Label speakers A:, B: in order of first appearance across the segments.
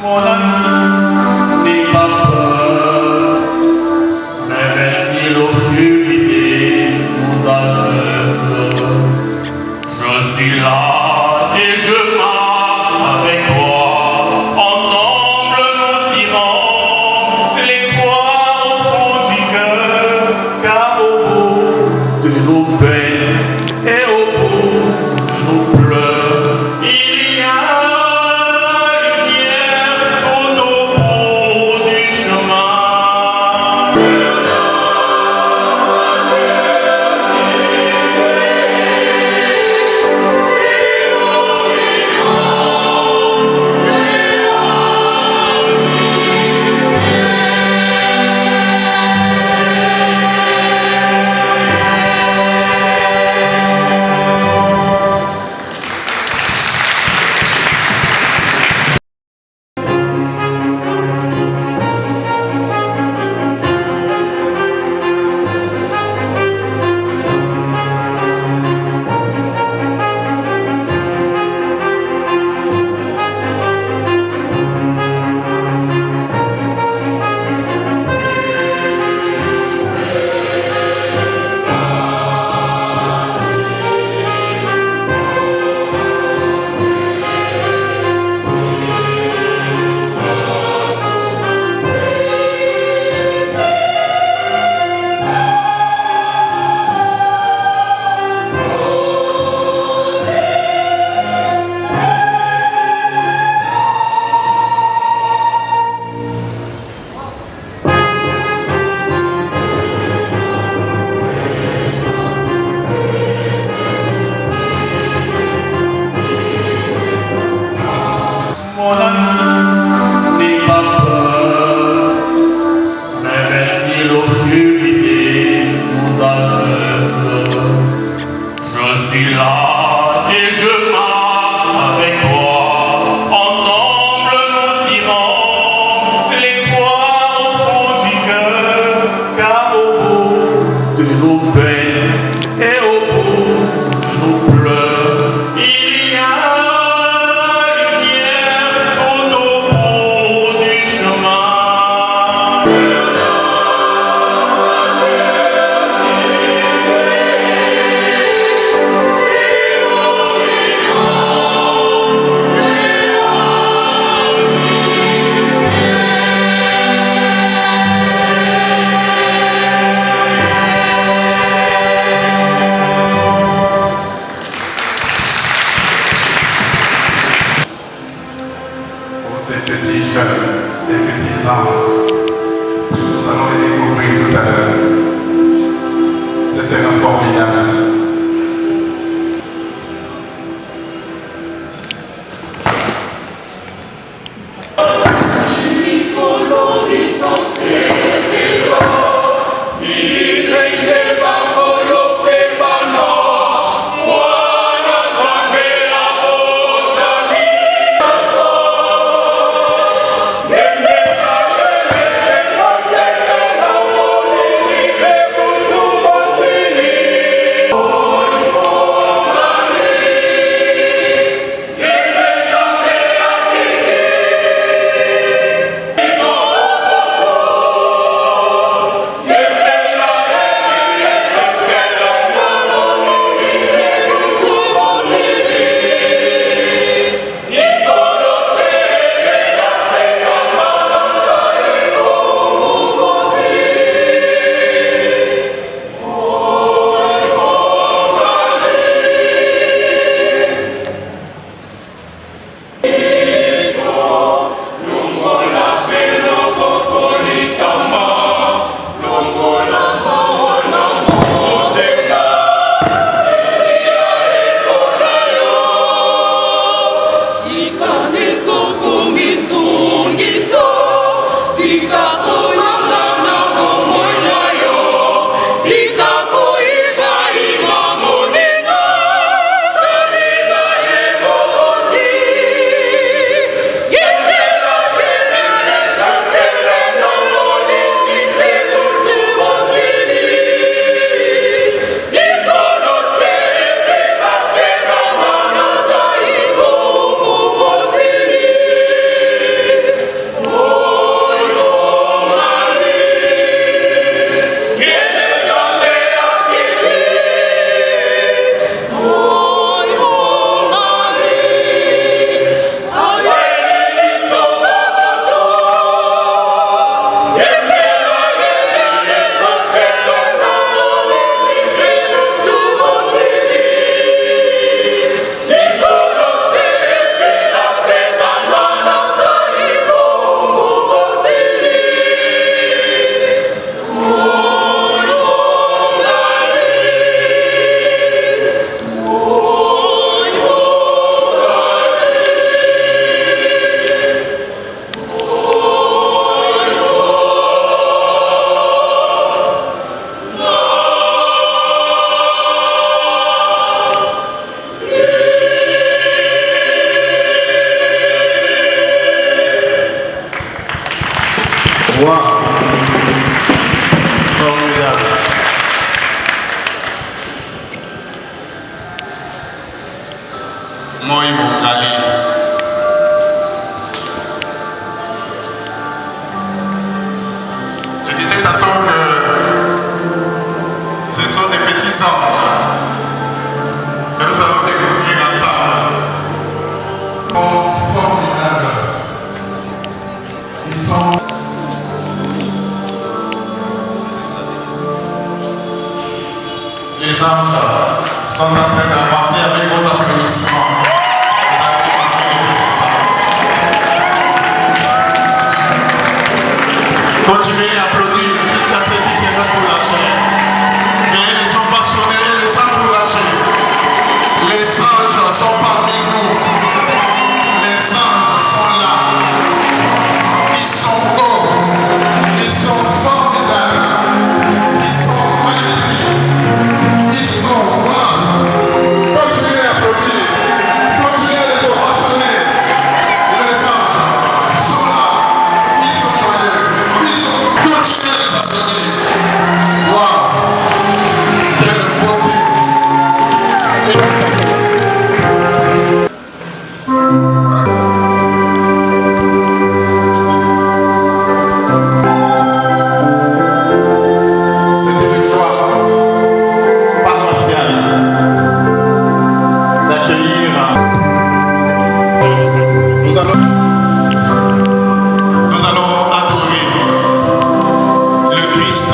A: Mon ami, n'aie pas peur, même si l'obscurité nous aveugle. Je suis là et je marche avec toi. Ensemble nous irons, l'espoir au fond du cœur, car au bout de nos peines et au bout de nos pleurs, il y a la lumière tout au bout du chemin. Mon ami, n'aie pas peur, même si l'obscurité nous aveugle. Je suis là et je marche avec toi. Ensemble nous irons, l'espoir au fond du cœur, car au bout de nos peines et au bout de nos pleurs, il y a
B: ces petits jeunes, ces petits anges, nous allons les découvrir tout à l'heure. C'est un formidable.
A: Wow. Formidable.
B: Moi, mon Kali. Je disais tantôt que ce sont des petits anges que nous allons découvrir ensemble. Ils sont formidables. Ils sont... Les anges sont en train d'avancer avec vos applaudissements. Continuez à applaudir jusqu'à ce qu'ils se mettent pour lâcher. Mais ils sont passionnés, les anges pour lâcher. Les anges sont parmi nous. Les anges sont là. Ils sont beaux. Ils sont formidables. Ils sont magnifiques. Ils sont rois. Continuez à applaudir. Continuez à les ovationner. Les anges sont là. Ils sont joyeux. Continuez à les applaudir. Waouh! Quel beau Dieu! C'est une joie paroissiale d'accueillir. Nous allons adorer le Christ.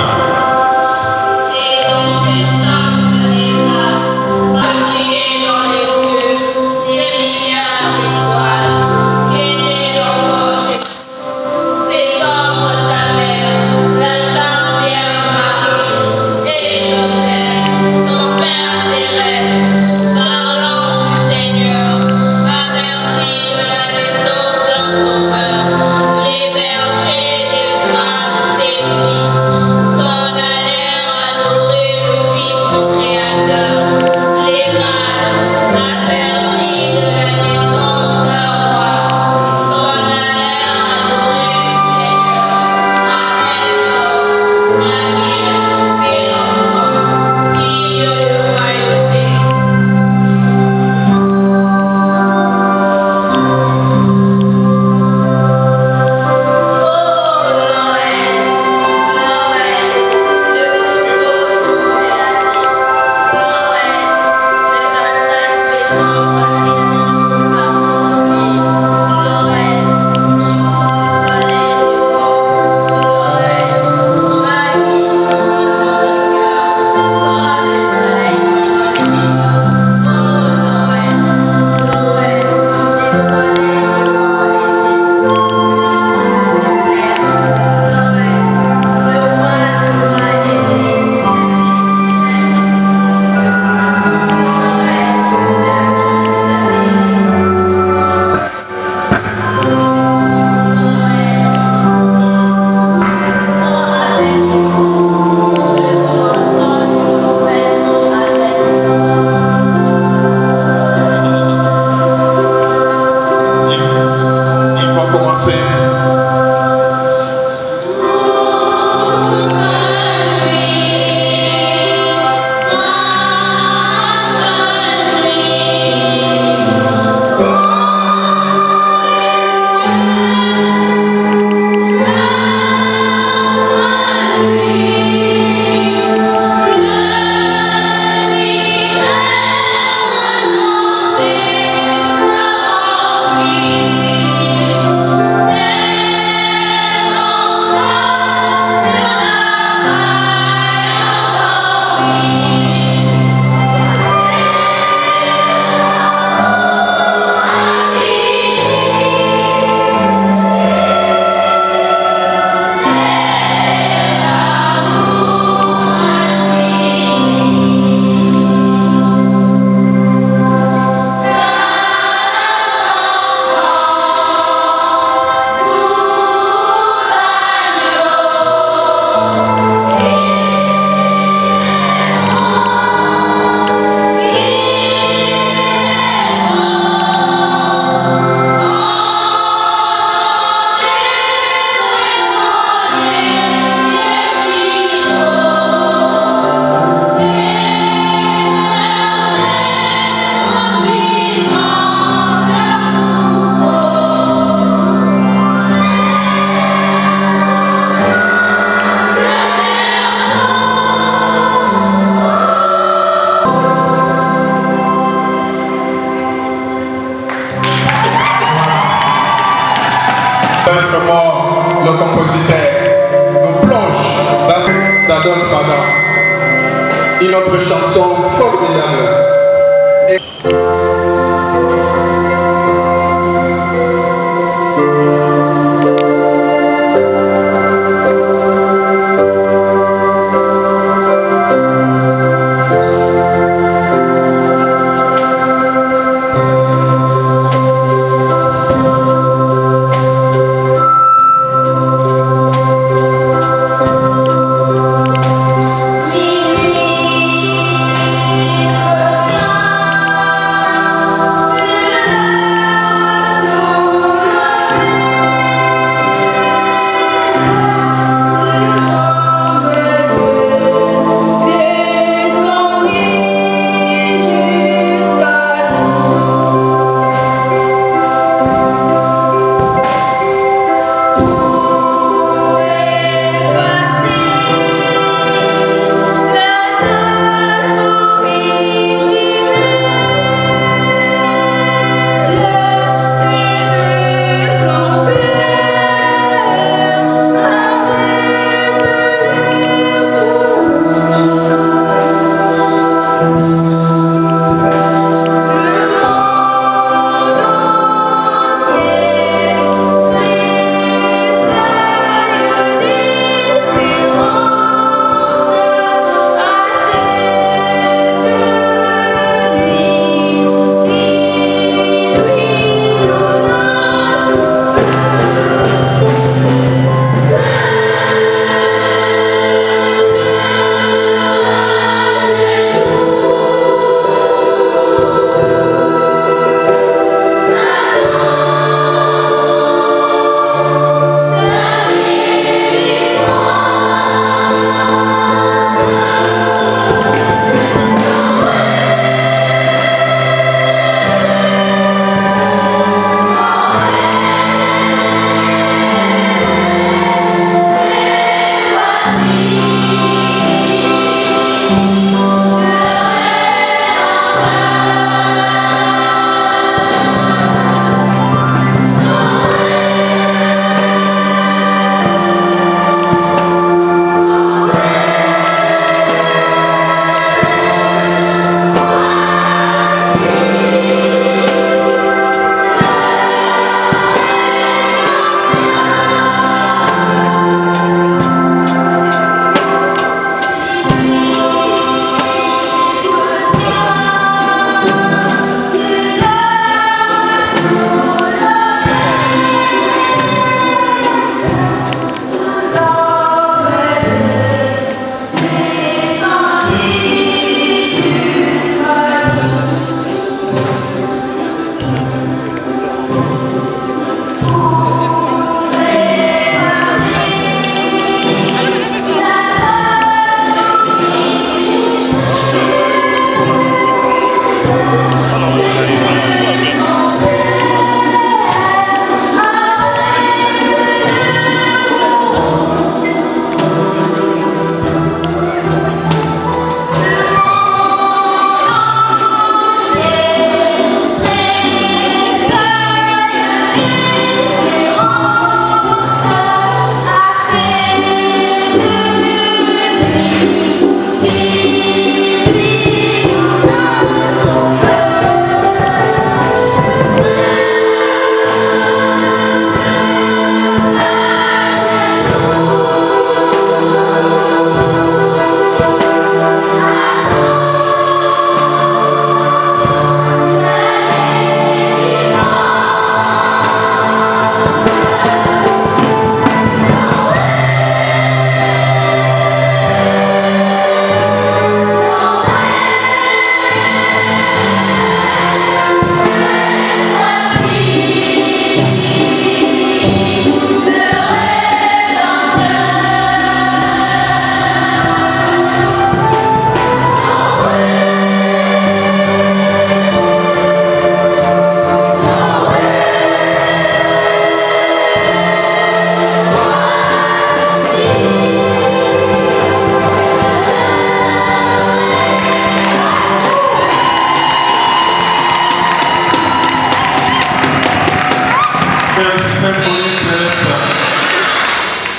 C: Et dans cette simple étape, va briller dans les cieux des milliards d'étoiles, guider l'enfant Jésus. C'est entre sa mère, la Sainte Vierge Marie, et Joseph, son Père terrestre, par l'ange du Seigneur, averti de la naissance d'un sauveur. Les bergers des grades saisis s'en allèrent adorer le Fils du Créateur. Les mages, avertis de la naissance d'un roi, s'en allèrent adorer le Seigneur. Avec l'os, la myrrhe et l'encens, signe de royauté. Oh Noël, Noël, le plus beau jour de l'année. Noël, le 25 décembre est un jour particulier. Noël, jour du soleil levant. Noël, joyeux comme le soleil dans les champs. Oh Noël, Noël, les soleils levant l'été.
B: Il faut commencer.
C: C'est
B: Vraiment, le compositeur nous plonge dans Dadon Fada, une autre chanson formidable.
C: Minuit quotidien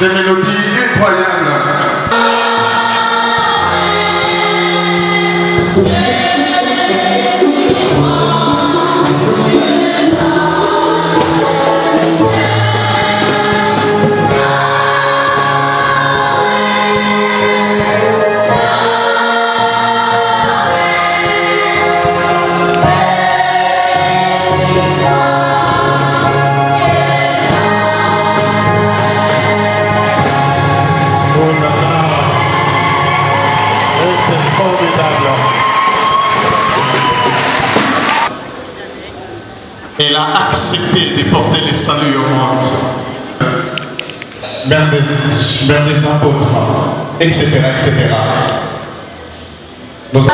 B: des mélodies incroyables. Elle a accepté de porter le salut au monde.
D: Vers des apôtres, etc. etc. Nous...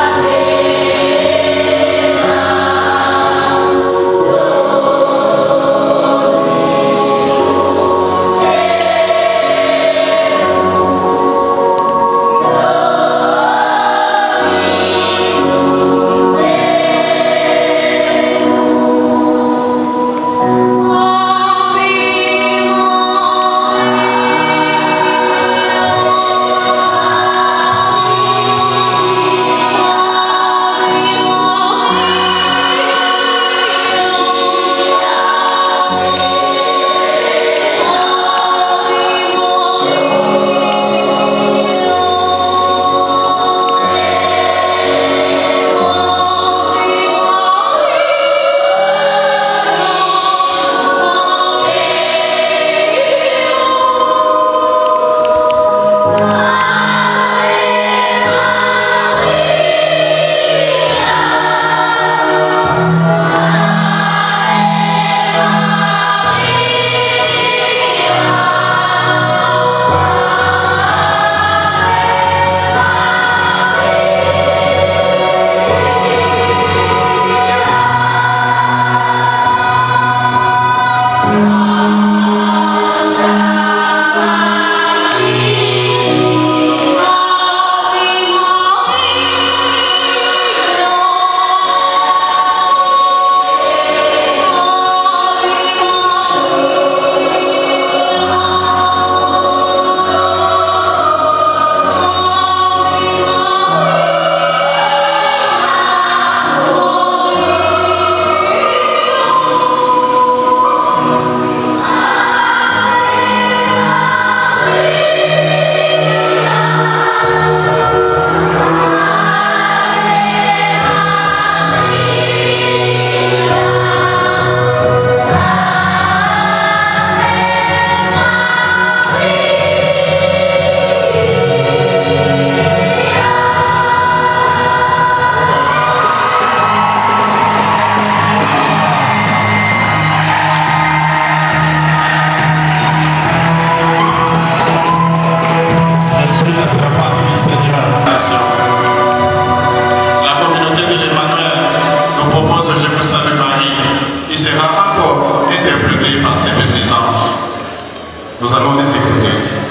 B: Nous allons les écouter.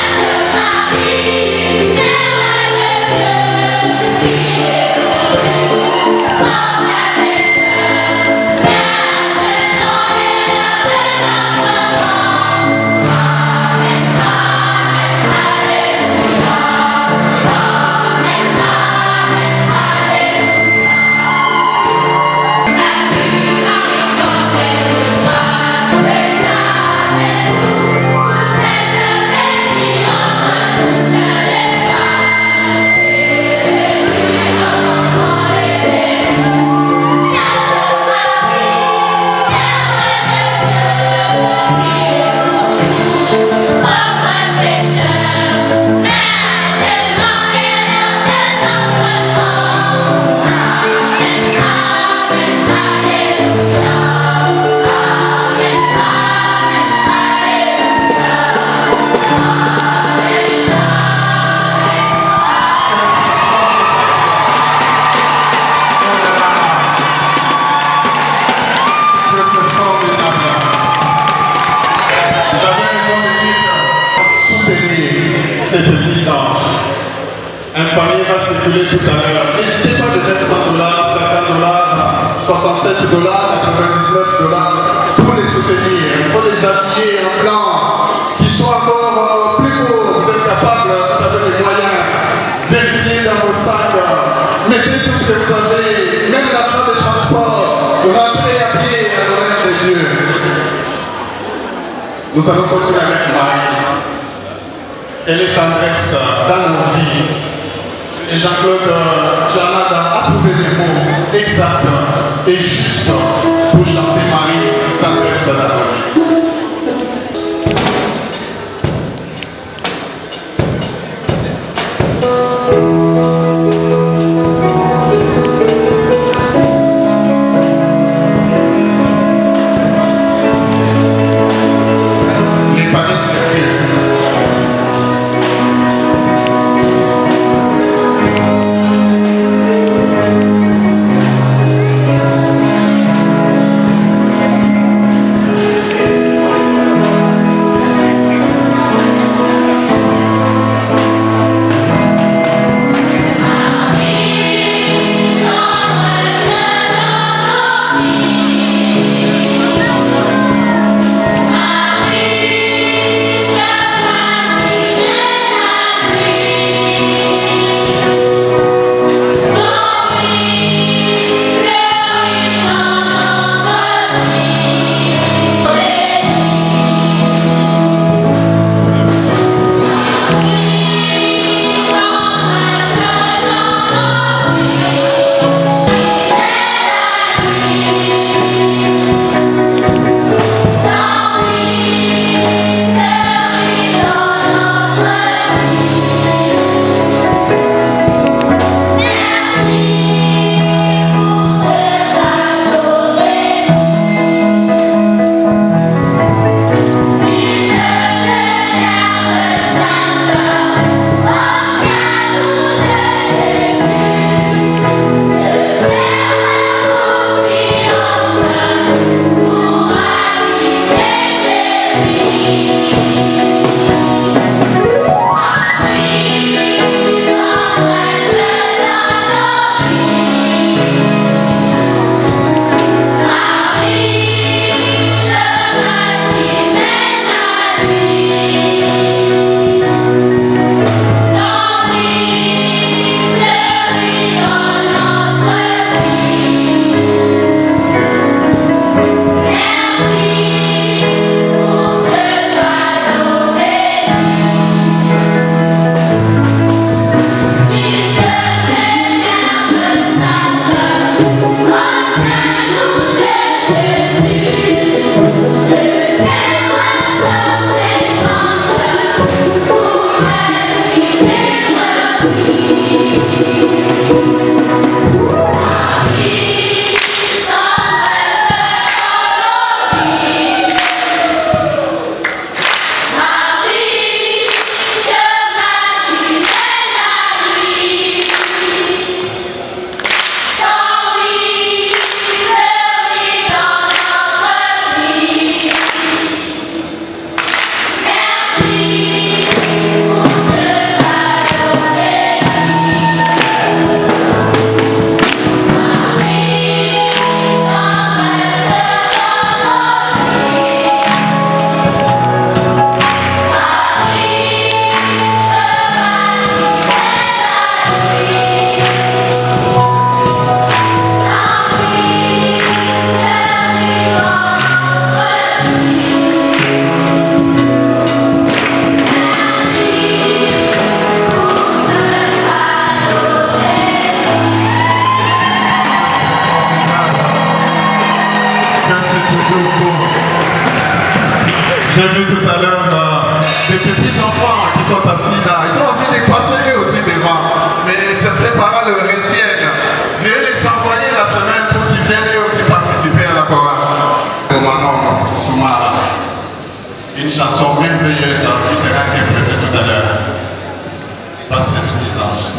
C: Santa
B: ces petits anges. Un panier va circuler tout à l'heure. N'hésitez pas de mettre 100 $, 50 $, 67 $, 99 $ pour les soutenir. Il faut les habiller en blanc, qu'ils soient encore plus beaux. Vous êtes capables, vous avez les moyens. Vérifiez dans vos sacs. Mettez tout ce que vous avez, même l'argent de transport. Rentrez à pied à l'honneur de Dieu. Nous allons continuer avec Marie. Elle est tendresse dans nos vies. Et Jean-Claude Janad a approuvé les mots exacts et justes pour chanter Marie, tendresse dans nos vies. J'ai vu tout à l'heure des petits enfants qui sont assis là. Ils ont envie de passer eux aussi devant. Mais certains parents le retiennent. Veuillez les envoyer la semaine pour qu'ils viennent eux aussi participer à la chorale. Romanon Soumara. Une chanson merveilleuse qui sera interprétée tout à l'heure par ces petits anges.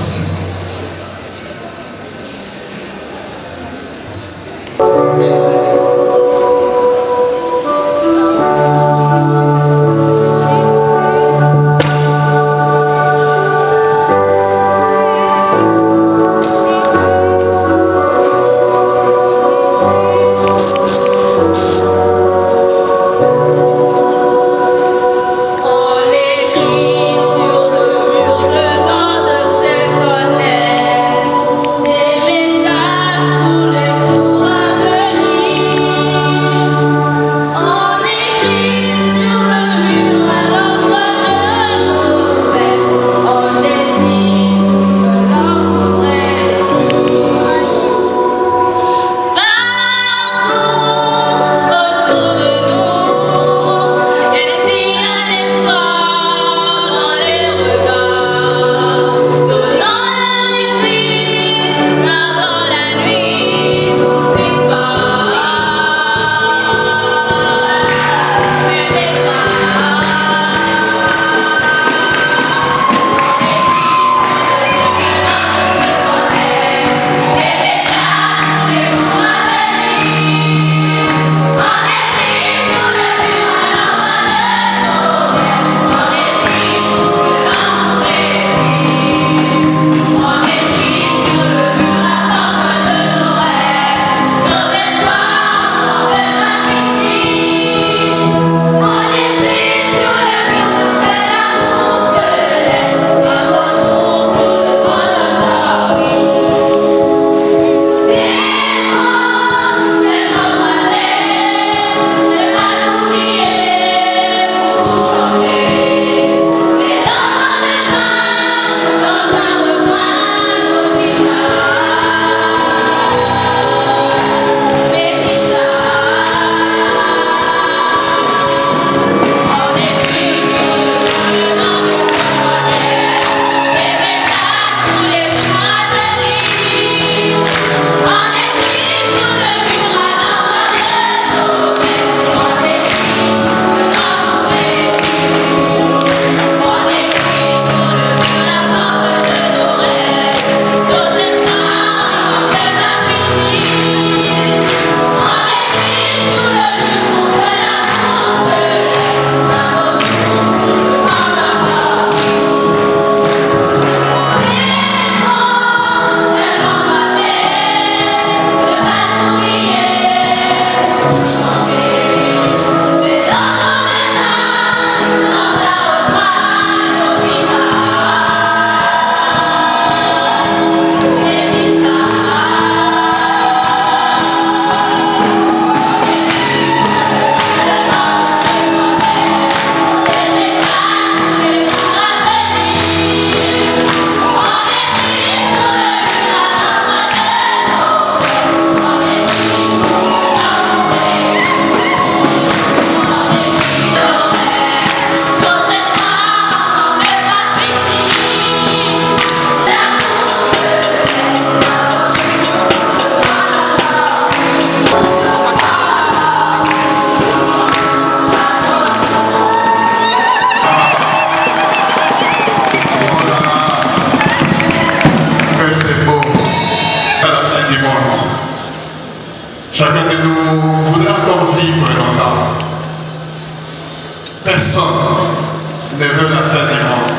B: personne ne veut la fin du monde,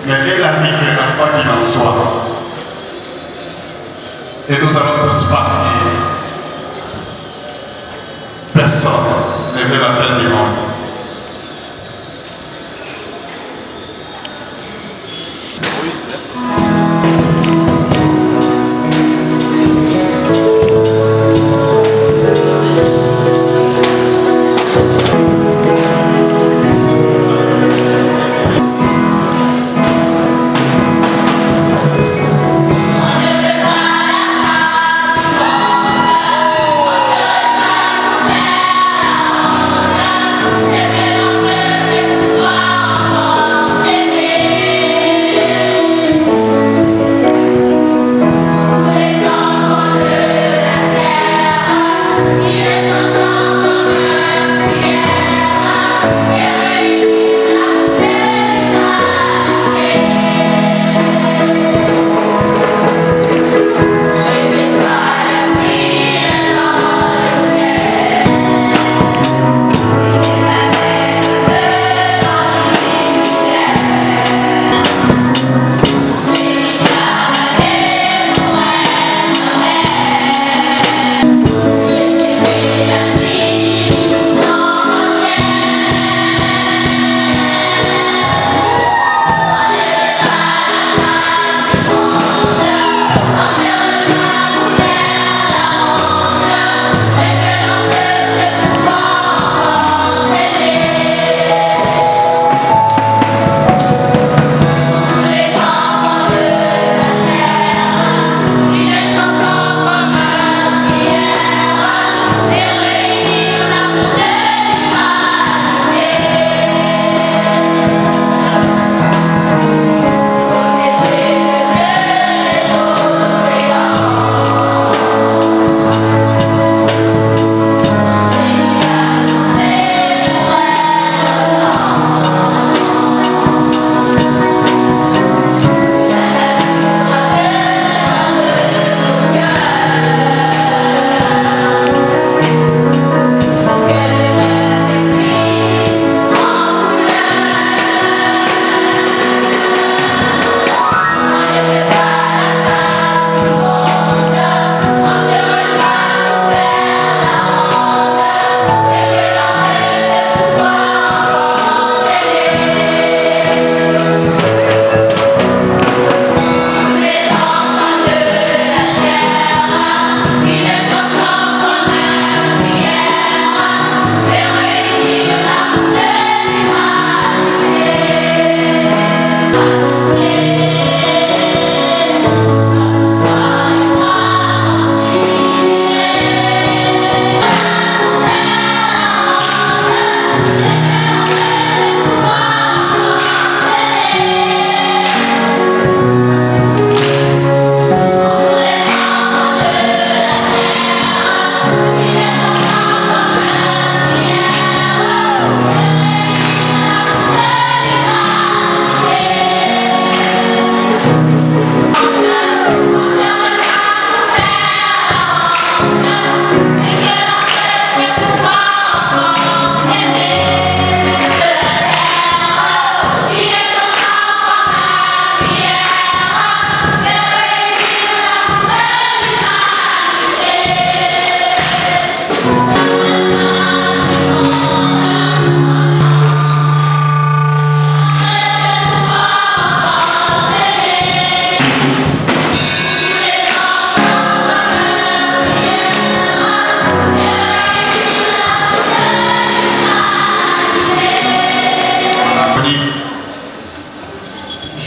B: mais elle arrivera, quoi qu'il en soit. Et nous allons tous partir. Personne ne veut la fin du monde.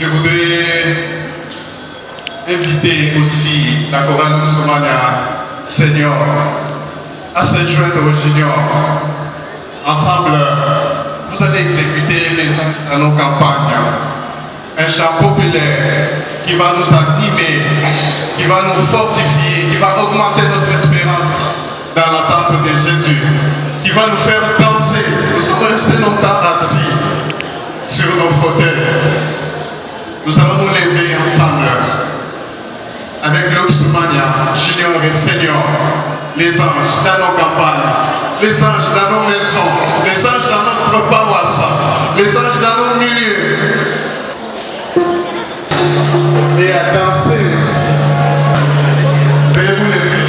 E: Je voudrais inviter aussi la chorale de Soumania Seigneur à se joindre au Junior. Ensemble, vous allez exécuter les anges dans nos campagnes. Un chant populaire qui va nous animer, qui va nous fortifier, qui va augmenter notre espérance dans l'attente de Jésus, qui va nous faire danser. Nous sommes restés longtemps assis sur nos fauteuils. Nous allons nous lever ensemble avec l'Oxumania, Junior et Seigneur, les anges dans nos campagnes, les anges dans nos maisons, les anges dans notre paroisse, Les anges dans nos milieux. Et à danser aussi. Veuillez vous lever.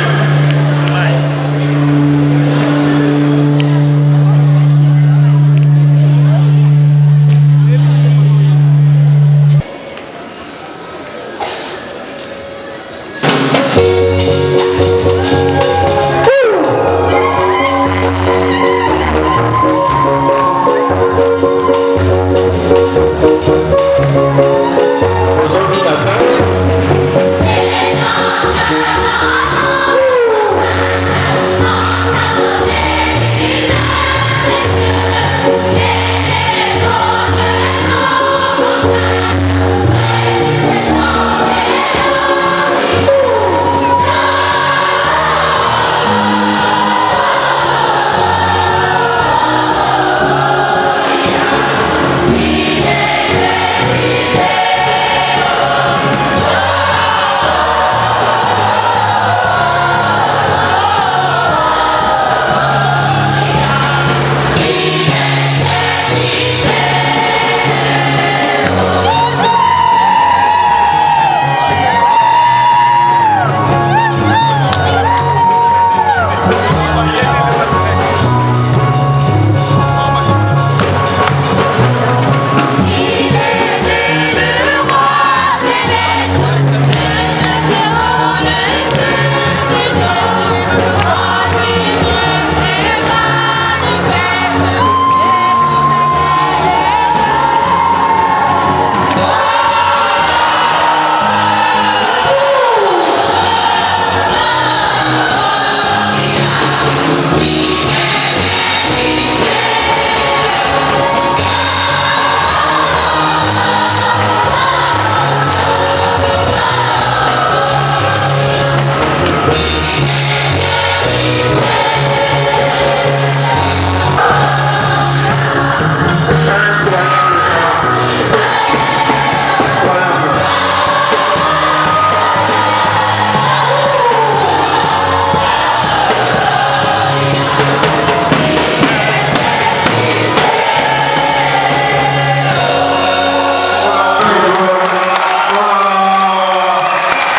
B: Aujourd'hui matin,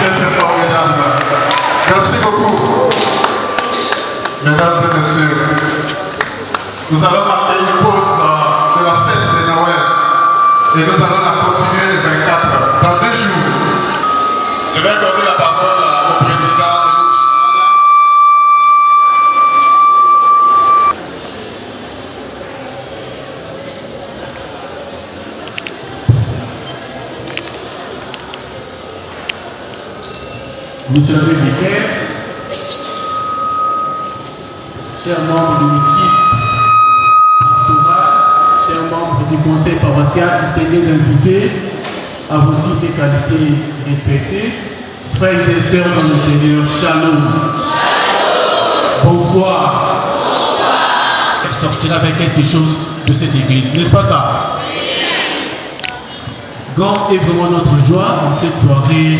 E: C'est formidable. Merci beaucoup. Mesdames et messieurs, nous allons marquer une pause de la fête de Noël et nous allons la continuer le 24 dans 2 jours. Je vais donner la parole au président de notre
F: Monsieur l'abbé Vicaire, chers membres de l'équipe pastorale, chers membres du conseil paroissial, distingués invités, à vos titres et qualités respectés, frères et sœurs dans le Seigneur, shalom. Bonsoir. Elle sortira avec quelque chose de cette église, n'est-ce pas ça? Grand est vraiment notre joie en cette soirée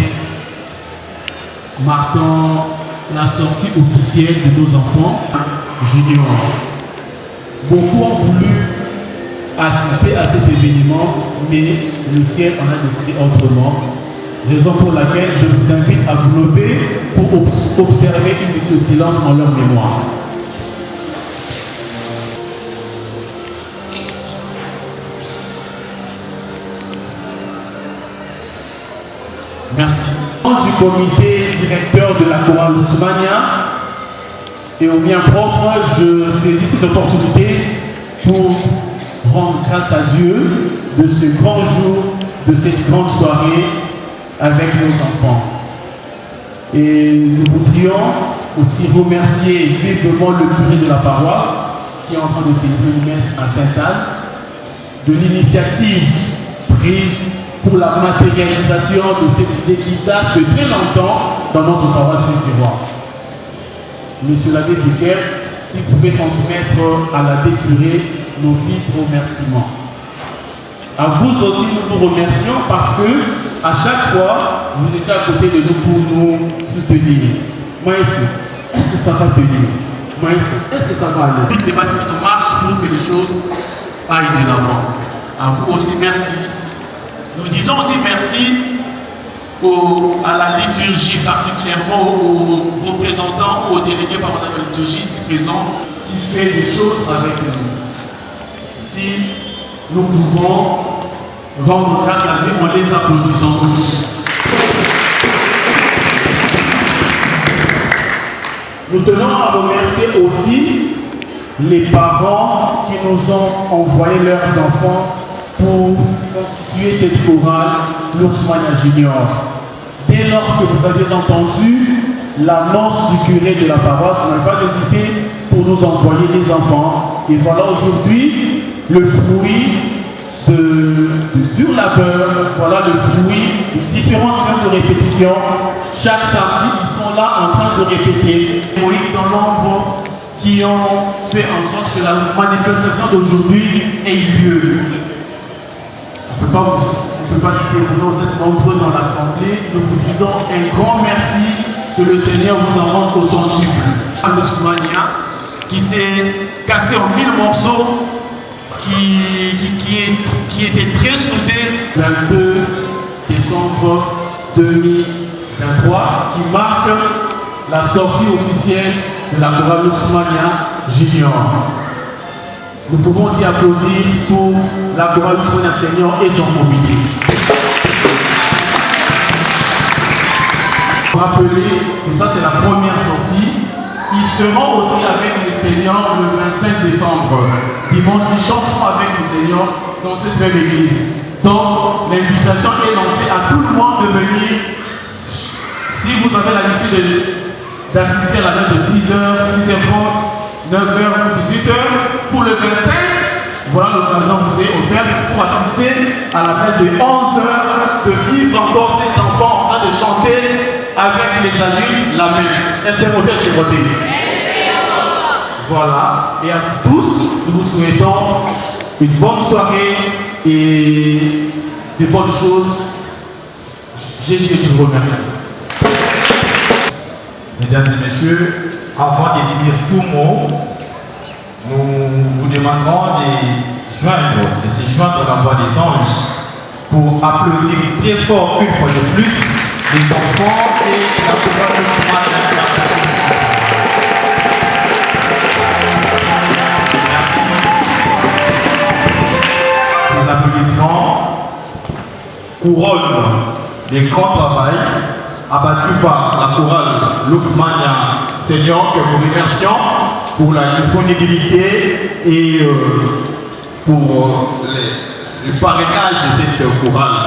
F: marquant la sortie officielle de nos enfants juniors. Beaucoup ont voulu assister à cet événement, mais le ciel en a décidé autrement. Raison pour laquelle je vous invite à vous lever pour observer une minute de silence en leur mémoire. Merci. Du comité directeur de la chorale Ousmania et au mien propre, je saisis cette opportunité pour rendre grâce à Dieu de ce grand jour, de cette grande soirée avec nos enfants. Et nous voudrions aussi remercier vivement le curé de la paroisse qui est en train de célébrer une messe à Sainte-Anne, de l'initiative prise pour la matérialisation de cette idée qui date de très longtemps dans notre paroisse Christ-Roi. Monsieur l'abbé Vicaire, si vous pouvez transmettre à l'abbé curé nos vifs remerciements. À vous aussi, nous vous remercions parce que à chaque fois, vous étiez à côté de nous pour nous soutenir. Maestro, est-ce que ça va tenir? Maestro, est-ce que ça va aller? Toutes les bâtiments marchent pour que les choses aillent de l'avant. À vous aussi, merci. Nous disons aussi merci à la liturgie, particulièrement aux représentants ou aux délégués par exemple de la liturgie ici présents, qui fait des choses avec nous. Si nous pouvons rendre grâce à Dieu en les applaudissant tous. Nous tenons à remercier aussi les parents qui nous ont envoyé leurs enfants pour constituer cette chorale l'Ours Mania Junior. Dès lors que vous avez entendu l'annonce du curé de la paroisse, vous n'avez pas hésité pour nous envoyer des enfants. Et voilà aujourd'hui le fruit de dur labeur, voilà le fruit de différentes heures de répétition. Chaque samedi, ils sont là en train de répéter. Moïse dans l'ombre qui ont fait en sorte que la manifestation d'aujourd'hui ait lieu. On ne peut pas citer vos noms, vous êtes nombreux dans l'assemblée. Nous vous disons un grand merci, que le Seigneur vous en rende au centuple. L'Ours Mania qui s'est cassé en 1000 morceaux, qui était très soudé. 22 décembre 2023, qui marque la sortie officielle de la chorale l'Ours Mania Junior. Nous pouvons aussi applaudir pour la chorale l'Ours Mania Senior et son comité. Rappelez que ça c'est la première sortie. Ils seront aussi avec les seniors le 25 décembre. Dimanche, ils chanteront avec les seniors dans cette même église. Donc, l'invitation est lancée à tout le monde de venir. Si vous avez l'habitude d'assister à la messe de 6h, 6h30, 9h ou 18h, pour le 25, voilà l'occasion vous est offerte pour assister à la messe de 11h, de vivre encore ces enfants en train de chanter avec les adultes la messe. Elle s'est votée. Voilà. Et à tous, nous vous souhaitons une bonne soirée et de bonnes choses. J'ai dit que je vous remercie.
D: Mesdames et messieurs, avant de dire tout mot, nous vous demanderons de se joindre à la voix des anges pour applaudir très fort une fois de plus les enfants et la chorale l'Ours Mania. Merci. Ces applaudissements couronnent les grands travail abattus par la chorale l'Ours Mania Senior, que nous remercions pour la disponibilité et pour le parrainage de cette chorale.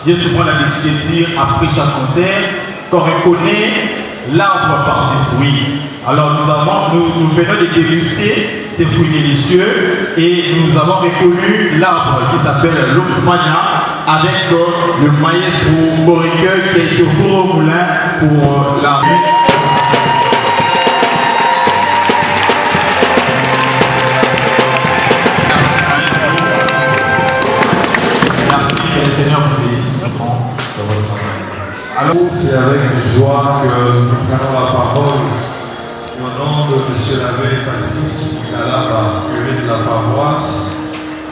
D: J'ai souvent l'habitude de dire après chaque concert qu'on reconnaît l'arbre par ses fruits. Alors nous venons de déguster ces fruits délicieux et nous avons reconnu l'arbre qui s'appelle l'Ours Mania avec le maestro Borequeux qui a été au four au moulin pour la
G: Alors, c'est avec joie que nous prenons la parole au nom de M. l'abbé Patrice Kalaba, curé de la paroisse,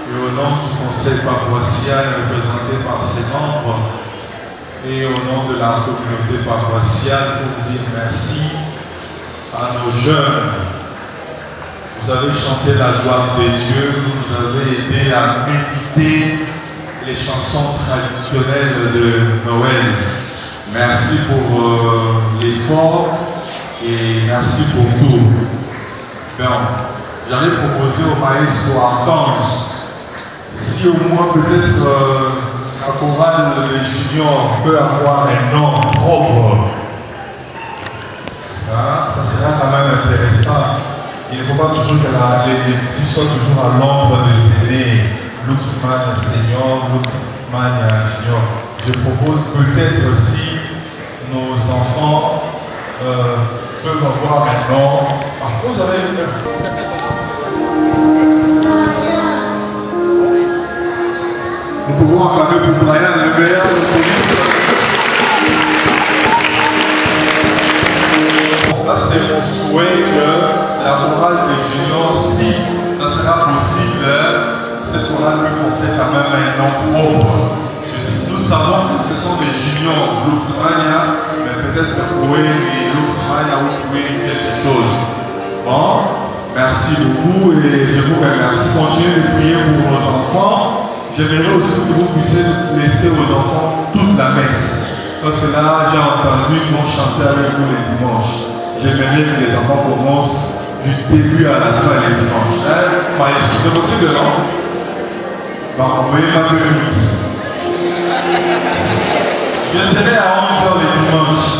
G: et au nom du conseil paroissial représenté par ses membres, et au nom de la communauté paroissiale pour dire merci à nos jeunes. Vous avez chanté la gloire de Dieu, vous nous avez aidé à méditer les chansons traditionnelles de Noël. Merci pour l'effort et merci pour tout. Bon, j'allais proposer au maestro Archange, si au moins peut-être la chorale des juniors peut avoir un nom propre, hein, ça sera quand même intéressant. Il ne faut pas toujours que les petits soient toujours à l'ombre des aînés. l'Ours Mania Senior, l'Ours Mania Junior. Je propose peut-être si nos enfants peuvent avoir un nom. Par contre, vous avez nous pouvons acclamer pour Brian Lambert, là, c'est mon souhait que la chorale des juniors, si ça sera possible, cette chorale peut portait quand même un nom propre. Nous savons que ce sont des juniors Luxmania, mais peut-être Koué et Luxmania ou Koué quelque chose. Bon, merci beaucoup et je vous remercie. Continuez de prier pour nos enfants. J'aimerais aussi que vous puissiez laisser aux enfants toute la messe. Parce que là, j'ai entendu qu'ils vont chanter avec vous les dimanches. J'aimerais que les enfants commencent du début à la fin les dimanches. C'est possible, non? Bon, vous voyez ma communique. Je serai à 11h les dimanches.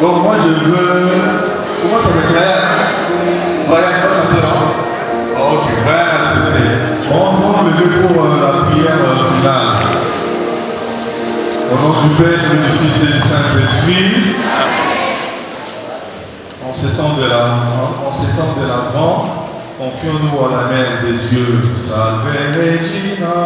G: Donc moi je veux... Comment ça s'éclaire? Voilà, il va chanter, non? Ok, voilà, c'est on prend le lieu pour la prière finale. Au nom du Père, du Fils et du Saint-Esprit, on s'étend de l'avant, confions-nous à la Mère de Dieu. Salve Regina.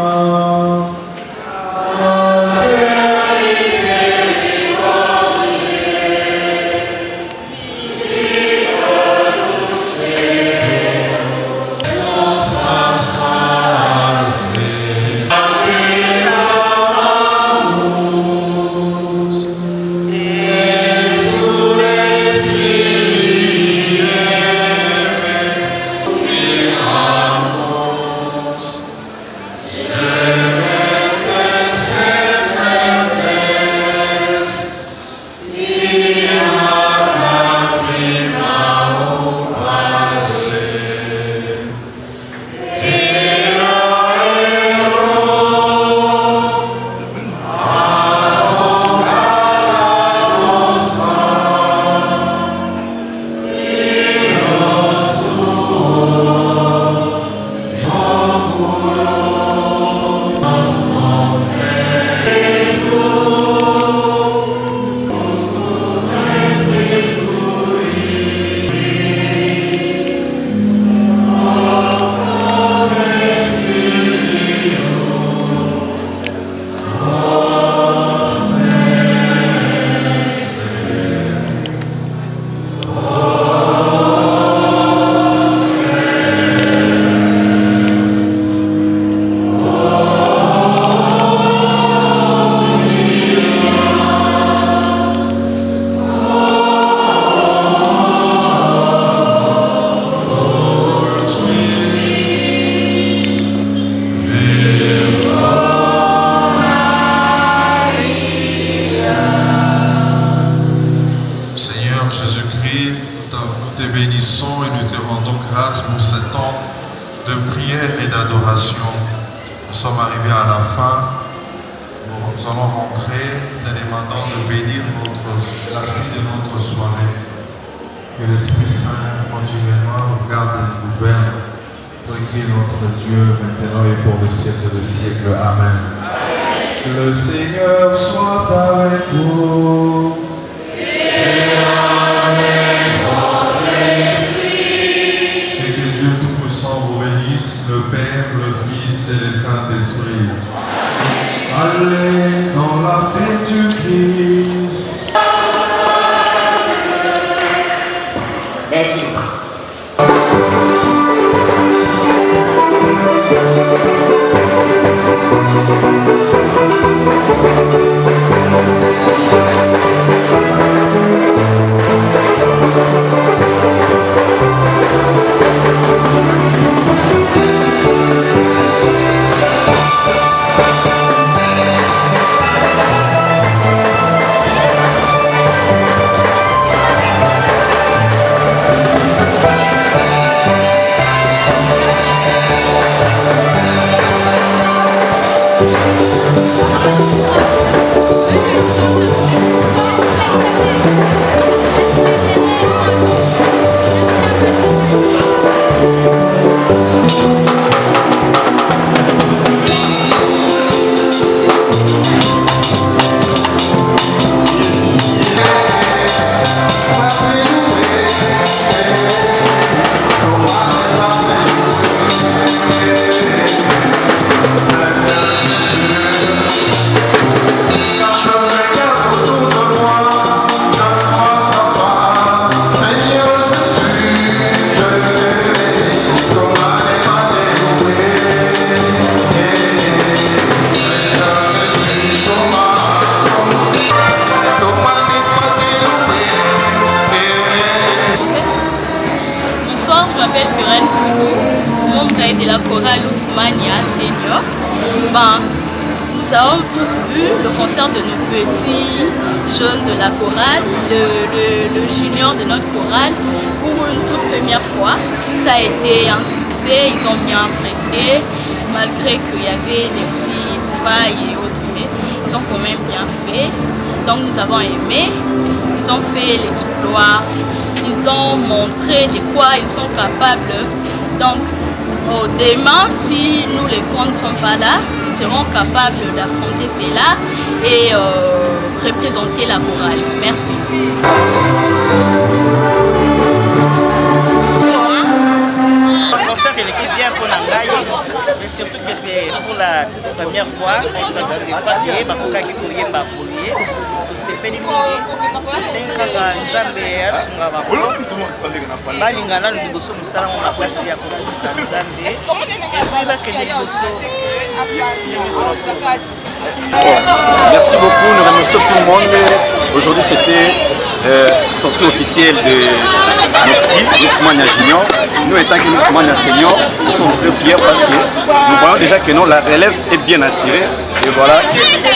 H: concret de la chorale Ousmania Senior. Ben, nous avons tous vu le concert de nos petits jeunes de la chorale, le junior de notre chorale, pour une toute première fois. Ça a été un succès, ils ont bien presté, malgré qu'il y avait des petites failles et autres, mais ils ont quand même bien fait. Donc nous avons aimé, ils ont fait l'exploit, ils ont montré de quoi ils sont capables. Donc demain, si nous les comptes ne sont pas là, ils seront capables d'affronter cela et représenter la chorale. Merci.
I: Le concert il était bien pour la gaille, mais surtout que c'est pour la toute première fois. On ne s'attendait pas à dire que Koyemba Poulier, c'est Pénimongi, c'est Nzambe Asunga Bakolo, Balingana, le Bigoso Moussala, on a placé à côté de Nzambe, et puis là, que
J: Merci beaucoup, nous remercions tout le monde. Aujourd'hui c'était sortie officielle de nos petits Ousmania Junior. Nous étant que Ousmania Senior, nous sommes très fiers parce que nous voyons déjà que non, la relève est bien assurée. Et voilà,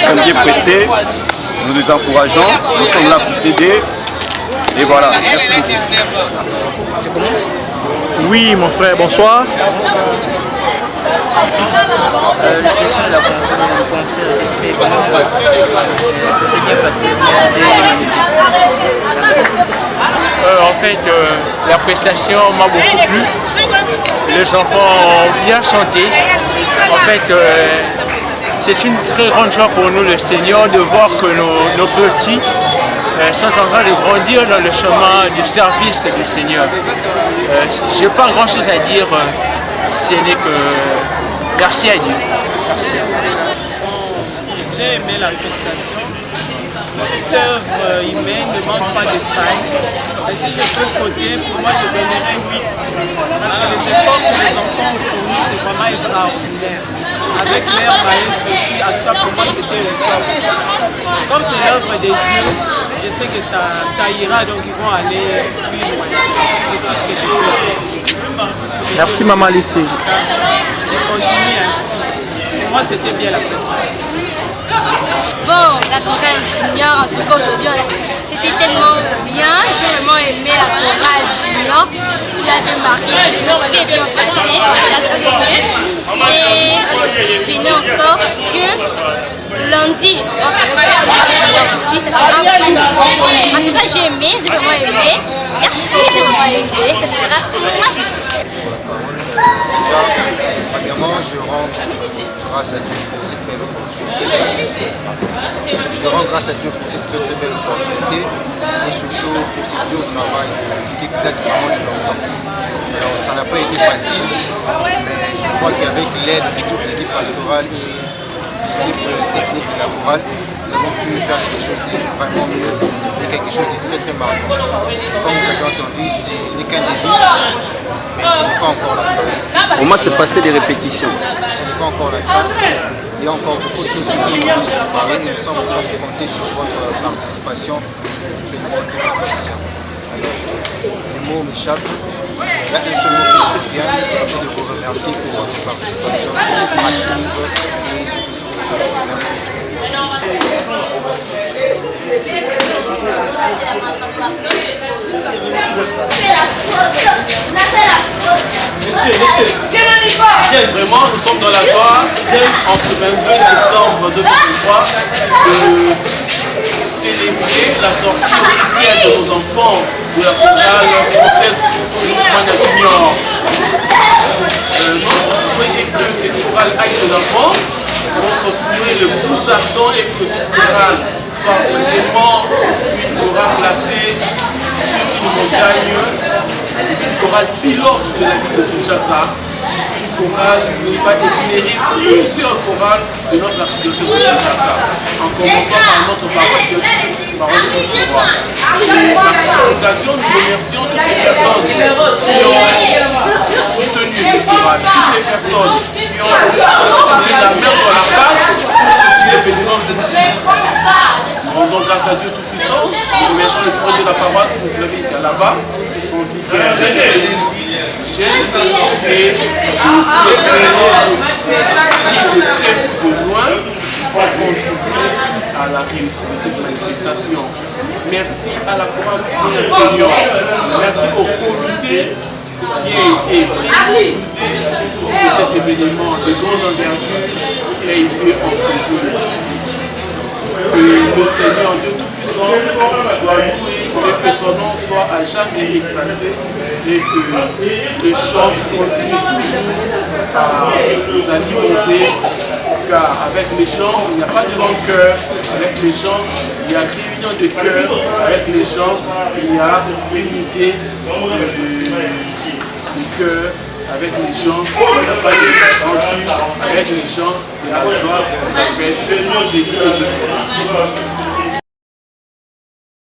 J: comme bien presté, nous les encourageons, nous sommes là pour t'aider. Et voilà, merci beaucoup.
I: Je commence?
K: Oui, mon frère, bonsoir.
I: L'impression de la concert était très bonne. Ça s'est bien passé.
K: En fait, la prestation m'a beaucoup plu. Les enfants ont bien chanté. En fait, c'est une très grande joie pour nous, le Seigneur, de voir que nos petits sont en train de grandir dans le chemin du service du Seigneur. Je n'ai pas grand chose à dire, ce n'est que merci à Dieu. Merci.
L: J'ai aimé la prestation. Toute œuvre humaine ne manque pas de failles. Et si je peux coder, pour moi je donnerais 8. Parce que les efforts que les enfants ont fournis, c'est vraiment extraordinaire. Avec l'air maestre aussi, en tout cas pour moi c'était extraordinaire. Comme c'est l'œuvre de Dieu, je sais que ça ira, donc ils vont aller plus loin. C'est tout ce que je peux dire.
K: Merci Maman Lissé.
L: Et continue ainsi. Pour moi c'était bien la prestation.
C: Bon, la chorale junior, en tout cas aujourd'hui, c'était tellement bien. J'ai vraiment aimé la chorale junior. Si tu l'as remarqué, c'est très bien passé. Et je dirais encore que lundi, donc avec la chorale junior aussi, ça sera plus bon. En tout cas, j'ai vraiment aimé. Merci, j'ai vraiment aimé. Ça sera
M: Premièrement, je rends grâce à Dieu pour cette belle opportunité. Je rends grâce à Dieu pour cette très belle opportunité et surtout pour ce dur travail qui date vraiment de longtemps. Alors, ça n'a pas été facile, mais je crois qu'avec l'aide de toute l'équipe pastorale et l'équipe technique de la chorale, nous avons pu faire quelque chose de vraiment mieux et quelque chose de très marquant. Comme vous avez entendu, ce n'est qu'un début, mais ce n'est pas encore la fin.
J: Comment s'est passé les répétitions?
M: Ce n'est pas encore la fin. Il y a encore beaucoup de choses que nous sommes en train de préparer et nous sommes en train de compter sur votre participation spirituellement de notre frère. Alors, les mots m'échappent. Il y a un seul mot qui me vient, c'est de vous remercier pour votre participation active et surtout spirituelle. Merci.
F: Messieurs, vraiment, nous sommes dans la joie, en ce 22 décembre 2023, de célébrer la sortie officielle de nos enfants de la chorale française Ousmania Junior. Notre souhait est que cette chorale aille de l'avant. Notre souhait le plus ardent est que cette chorale soit vraiment une chorale placée sur une montagne, une chorale pilote de la ville de Kinshasa. Chorale qui va éclairer plusieurs chorales de notre archidiocèse de Kinshasa, en commençant par notre paroisse de Saint-Roi. Et par cette occasion, nous remercions toutes les personnes qui ont soutenu ce chorale, toutes les personnes qui ont mis la main dans la pâte pour ce événement 2006. Nous rendons grâce à Dieu Tout-Puissant. Nous remercions le curé de la paroisse, M. Lavi, qui est là-bas, son vicaire, Michel, et tous les créateurs qui de près ou de loin ont contribué à la réussite de cette manifestation. Merci à la chorale Seigneur. Merci au comité qui a été vraiment soudé pour que cet événement de grande envergure ait lieu en ce jour. Que le Seigneur Dieu Tout-Puissant soit loué et que son nom soit à jamais exalté et que le chant continue toujours à nous alimenter, car avec les chants il n'y a pas de rancœur, avec les chants il y a réunion de cœur, avec les chants il y a unité de cœur. Avec les chants, il n'y a pas de rancune. Avec les chants, c'est la joie, c'est la fête. J'ai dit que je vous remercie.